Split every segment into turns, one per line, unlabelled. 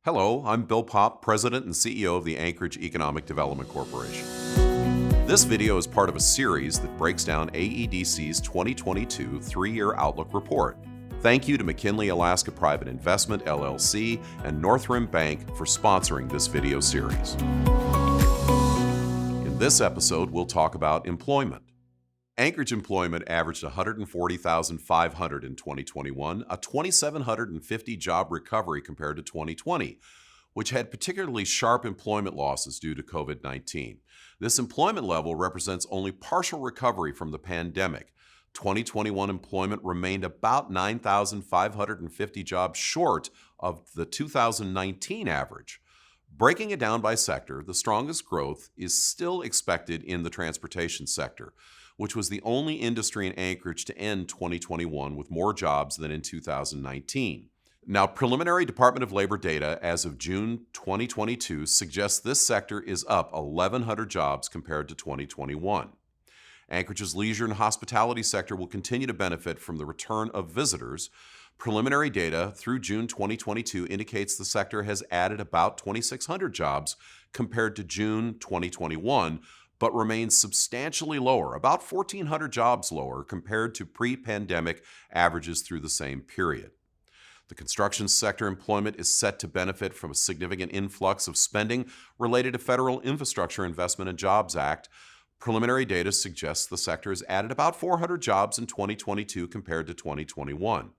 Hello, I'm Bill Popp, President and CEO of the Anchorage Economic Development Corporation. This video is part of a series that breaks down AEDC's 2022 three-year Outlook report. Thank you to McKinley Alaska Private Investment, LLC, and Northrim Bank for sponsoring this video series. In this episode, we'll talk about employment. Anchorage employment averaged 140,500 in 2021, a 2,750 job recovery compared to 2020, which had particularly sharp employment losses due to COVID-19. This employment level represents only partial recovery from the pandemic. 2021 employment remained about 9,550 jobs short of the 2019 average. Breaking it down by sector, the strongest growth is still expected in the transportation sector, which was the only industry in Anchorage to end 2021 with more jobs than in 2019. Now, preliminary Department of Labor data as of June 2022 suggests this sector is up 1,100 jobs compared to 2021. Anchorage's leisure and hospitality sector will continue to benefit from the return of visitors. Preliminary data through June 2022 indicates the sector has added about 2,600 jobs compared to June 2021, but remains substantially lower, about 1,400 jobs lower compared to pre-pandemic averages through the same period. The construction sector employment is set to benefit from a significant influx of spending related to Federal Infrastructure Investment and Jobs Act. Preliminary data suggests the sector has added about 400 jobs in 2022 compared to 2021.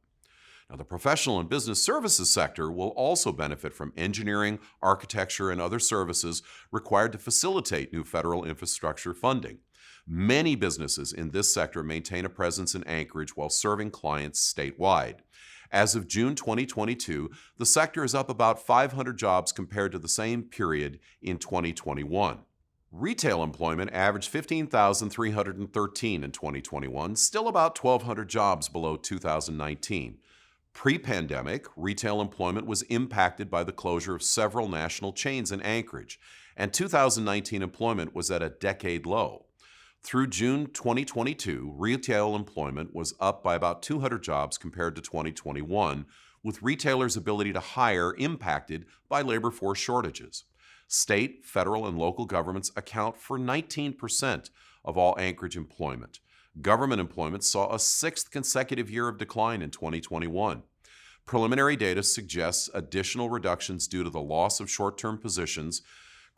Now, the professional and business services sector will also benefit from engineering, architecture, and other services required to facilitate new federal infrastructure funding. Many businesses in this sector maintain a presence in Anchorage while serving clients statewide. As of June 2022, the sector is up about 500 jobs compared to the same period in 2021. Retail employment averaged 15,313 in 2021, still about 1,200 jobs below 2019. Pre-pandemic, retail employment was impacted by the closure of several national chains in Anchorage, and 2019 employment was at a decade low. Through June 2022, retail employment was up by about 200 jobs compared to 2021, with retailers' ability to hire impacted by labor force shortages. State, federal, and local governments account for 19% of all Anchorage employment. Government employment saw a sixth consecutive year of decline in 2021. Preliminary data suggests additional reductions due to the loss of short-term positions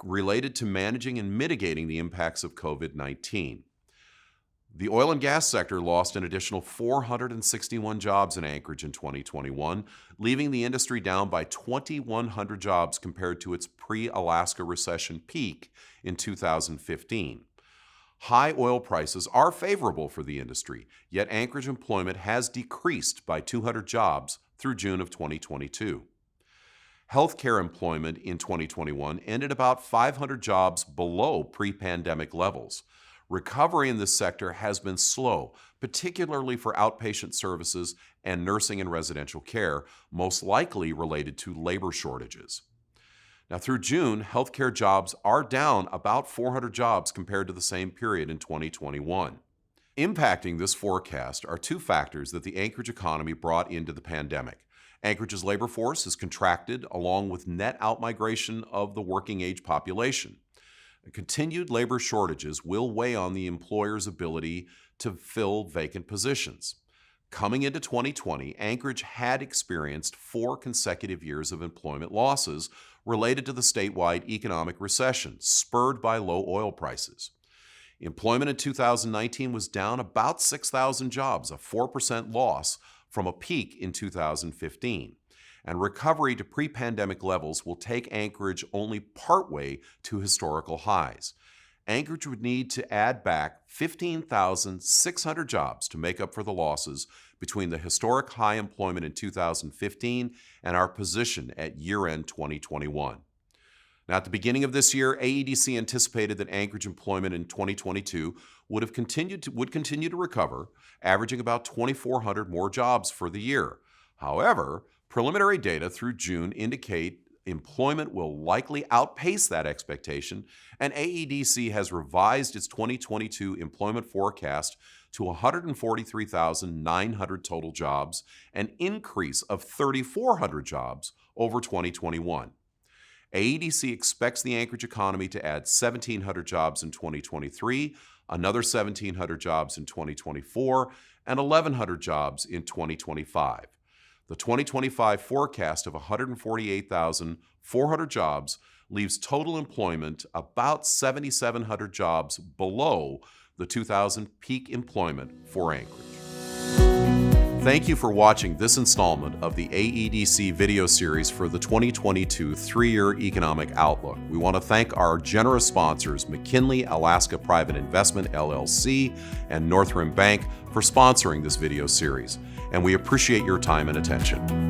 related to managing and mitigating the impacts of COVID-19. The oil and gas sector lost an additional 461 jobs in Anchorage in 2021, leaving the industry down by 2,100 jobs compared to its pre-Alaska recession peak in 2015. High oil prices are favorable for the industry, yet Anchorage employment has decreased by 200 jobs through June of 2022. Healthcare employment in 2021 ended about 500 jobs below pre-pandemic levels. Recovery in this sector has been slow, particularly for outpatient services and nursing and residential care, most likely related to labor shortages. Now, through June, healthcare jobs are down about 400 jobs compared to the same period in 2021. Impacting this forecast are two factors that the Anchorage economy brought into the pandemic. Anchorage's labor force has contracted along with net outmigration of the working age population. Continued labor shortages will weigh on the employer's ability to fill vacant positions. Coming into 2020, Anchorage had experienced 4 consecutive years of employment losses related to the statewide economic recession, spurred by low oil prices. Employment in 2019 was down about 6,000 jobs, a 4% loss from a peak in 2015. And recovery to pre-pandemic levels will take Anchorage only partway to historical highs. Anchorage would need to add back 15,600 jobs to make up for the losses between the historic high employment in 2015 and our position at year-end 2021. Now, at the beginning of this year, AEDC anticipated that Anchorage employment in 2022 would continue to recover, averaging about 2,400 more jobs for the year. However, preliminary data through June indicate employment will likely outpace that expectation, and AEDC has revised its 2022 employment forecast to 143,900 total jobs, an increase of 3,400 jobs over 2021. AEDC expects the Anchorage economy to add 1,700 jobs in 2023, another 1,700 jobs in 2024, and 1,100 jobs in 2025. The 2025 forecast of 148,400 jobs leaves total employment about 7,700 jobs below the 2000 peak employment for Anchorage. Thank you for watching this installment of the AEDC video series for the 2022 3-year economic outlook. We want to thank our generous sponsors, McKinley Alaska Private Investment LLC and Northrim Bank, for sponsoring this video series, and we appreciate your time and attention.